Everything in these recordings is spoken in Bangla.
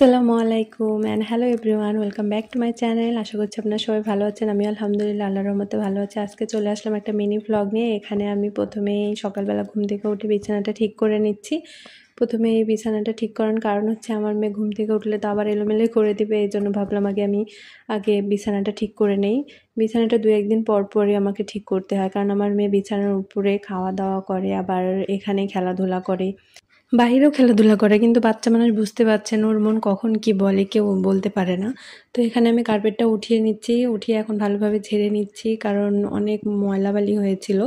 আসসালামু আলাইকুম and hello everyone, welcome back to my channel. আশা করছি আপনারা সবাই ভালো আছেন। আমি আলহামদুলিল্লাহ আল্লাহর রহমতে ভালো আছি। আজকে চলে আসলাম একটা মিনি ভ্লগ নিয়ে। এখানে আমি প্রথমেই সকালবেলা ঘুম থেকে উঠে বিছানাটা ঠিক করে নিচ্ছি। প্রথমে এই বিছানাটা ঠিক করার কারণ হচ্ছে আমার মেয়ে ঘুম থেকে উঠলে তো আবার এলোমেলো করে দিবে, এই জন্য ভাবলাম আমি আগে বিছানাটা ঠিক করে নেই। বিছানাটা দু একদিন পর পরই আমাকে ঠিক করতে হয়, কারণ আমার মেয়ে বিছানার উপরে খাওয়া দাওয়া করে, আবার এখানে খেলাধুলা করে, বাহিরেও খেলাধুলা করে। কিন্তু বাচ্চা মানুষ বুঝতে পারছেন ওর মন কখন কি বলে কেউ বলতে পারে না। তো এখানে আমি কার্পেটটা উঠিয়ে নিচ্ছি, উঠিয়ে এখন ভালোভাবে ঝেড়ে নিচ্ছি, কারণ অনেক ময়লাবালি হয়েছিল।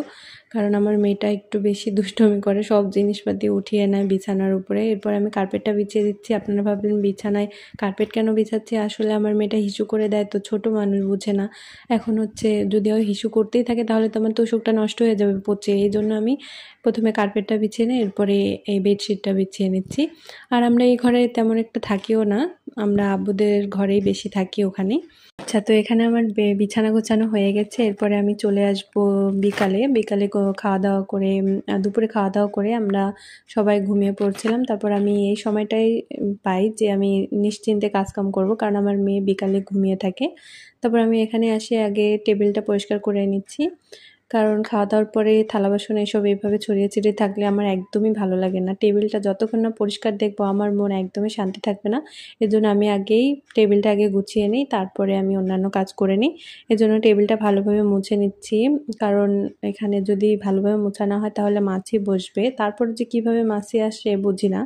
কারণ আমার মেয়েটা একটু বেশি দুষ্টুমি করে, সব জিনিসপাতি উঠিয়ে নেয় বিছানার উপরে। এরপর আমি কার্পেটটা বিছিয়ে দিচ্ছি। আপনারা ভাবলেন বিছানায় কার্পেট কেন বিছাচ্ছি, আসলে আমার মেয়েটা হিসু করে দেয়, তো ছোট মানুষ বুঝে না। এখন হচ্ছে যদি ও হিসু করতেই থাকে তাহলে তো আমার তোষকটা নষ্ট হয়ে যাবে পচে, এই জন্য আমি প্রথমে কার্পেটটা বিছিয়ে নিই, এরপরে এই বেডশিটটা বিছিয়ে নিচ্ছি। আর আমরা এই ঘরে তেমন একটা থাকিও না, আমরা আব্বুদের ঘরেই বেশি থাকি ওখানে। আচ্ছা, তো এখানে আমার বিছানা গোছানো হয়ে গেছে। এরপরে আমি চলে আসব বিকালে। বিকালে খাওয়া দাওয়া করে দুপুরে খাওয়া দাওয়া করে আমরা সবাই ঘুমিয়ে পড়ছিলাম। তারপর আমি এই সময়টাই পাই যে আমি নিশ্চিন্তে কাজকাম করব, কারণ আমার মেয়ে বিকালে ঘুমিয়ে থাকে। তারপর আমি এখানে আসি, আগে টেবিলটা পরিষ্কার করে নিচ্ছি, কারণ খাওয়া দাওয়ার পরে থালা বাসন এসব এইভাবে ছড়িয়ে ছিটিয়ে থাকলে আমার একদমই ভালো লাগে না। টেবিলটা যতক্ষণ না পরিষ্কার দেখবো আমার মন একদমই শান্তি থাকবে না। এজন্য আমি আগেই টেবিলটা আগে গুছিয়ে নিই, তারপরে আমি অন্যান্য কাজ করে নিই। এজন্য টেবিলটা ভালোভাবে মুছে নিচ্ছি, কারণ এখানে যদি ভালোভাবে মোছা না হয় তাহলে মাছি বসবে। তারপর যে কিভাবে মাছি আসে বুঝি না।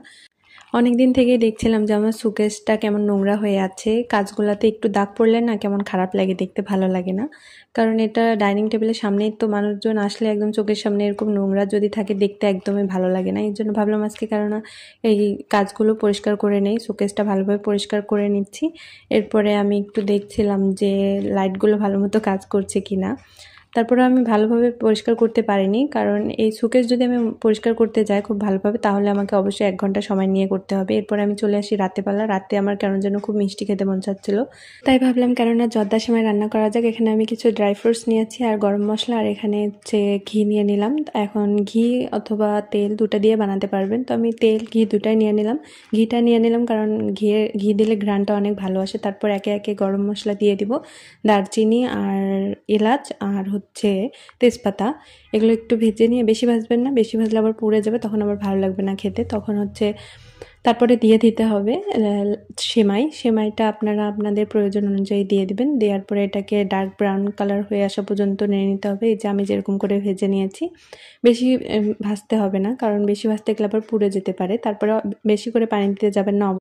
অনেকদিন থেকেই দেখছিলাম যে আমার সুকেসটা কেমন নোংরা হয়ে আছে, কাজগুলাতে একটু দাগ পড়লে না কেমন খারাপ লাগে, দেখতে ভালো লাগে না। কারণ এটা ডাইনিং টেবিলের সামনেই তো, মানুষজন আসলে একদম চোখের সামনে এরকম নোংরা যদি থাকে দেখতে একদমই ভালো লাগে না। এই জন্য ভাবলাম আজকে কারণ এই কাজগুলো পরিষ্কার করে নেই, সুকেসটা ভালোভাবে পরিষ্কার করে নিচ্ছি। এরপরে আমি একটু দেখছিলাম যে লাইটগুলো ভালো মতো কাজ করছে কিনা। তারপরে আমি ভালোভাবে পরিষ্কার করতে পারিনি, কারণ এই সুকেস যদি আমি পরিষ্কার করতে যাই খুব ভালোভাবে তাহলে আমাকে অবশ্যই 1 ঘন্টা সময় নিয়ে করতে হবে। এরপরে আমি চলে আসি রাতেবেলা। রাতে আমার কেন যেন খুব মিষ্টি খেতে মন চাচ্ছিল, তাই ভাবলাম কেননা জর্দার সময় রান্না করা যাক। এখানে আমি কিছু ড্রাই ফ্রুটস নিয়েছি আর গরম মশলা, আর এখানে হচ্ছে ঘি নিয়ে নিলাম। এখন ঘি অথবা তেল দুটা দিয়ে বানাতে পারবেন, তো আমি তেল ঘি দুটাই নিয়ে নিলাম। ঘিটা নিয়ে নিলাম কারণ ঘি দিলে ঘ্রাণটা অনেক ভালো আসে। তারপর একে একে গরম মশলা দিয়ে দিব, দারচিনি আর এলাচ আর হচ্ছে তেজপাতা। এগুলো একটু ভেজে নিয়ে, বেশি ভাজবেন না, বেশি ভাজলে আবার পুড়ে যাবে, তখন আবার ভালো লাগবে না খেতে। তখন হচ্ছে তারপরে দিয়ে দিতে হবে সেমাইটা আপনারা আপনাদের প্রয়োজন অনুযায়ী দিয়ে দিবেন। দেওয়ার পরে এটাকে ডার্ক ব্রাউন কালার হয়ে আসা পর্যন্ত নিয়ে নিতে হবে। এই যে আমি যেরকম করে ভেজে নিয়েছি, বেশি ভাজতে হবে না, কারণ বেশি ভাজতে গেলে আবার পুড়ে যেতে পারে। তারপরে বেশি করে পানি দিতে যাবেন না,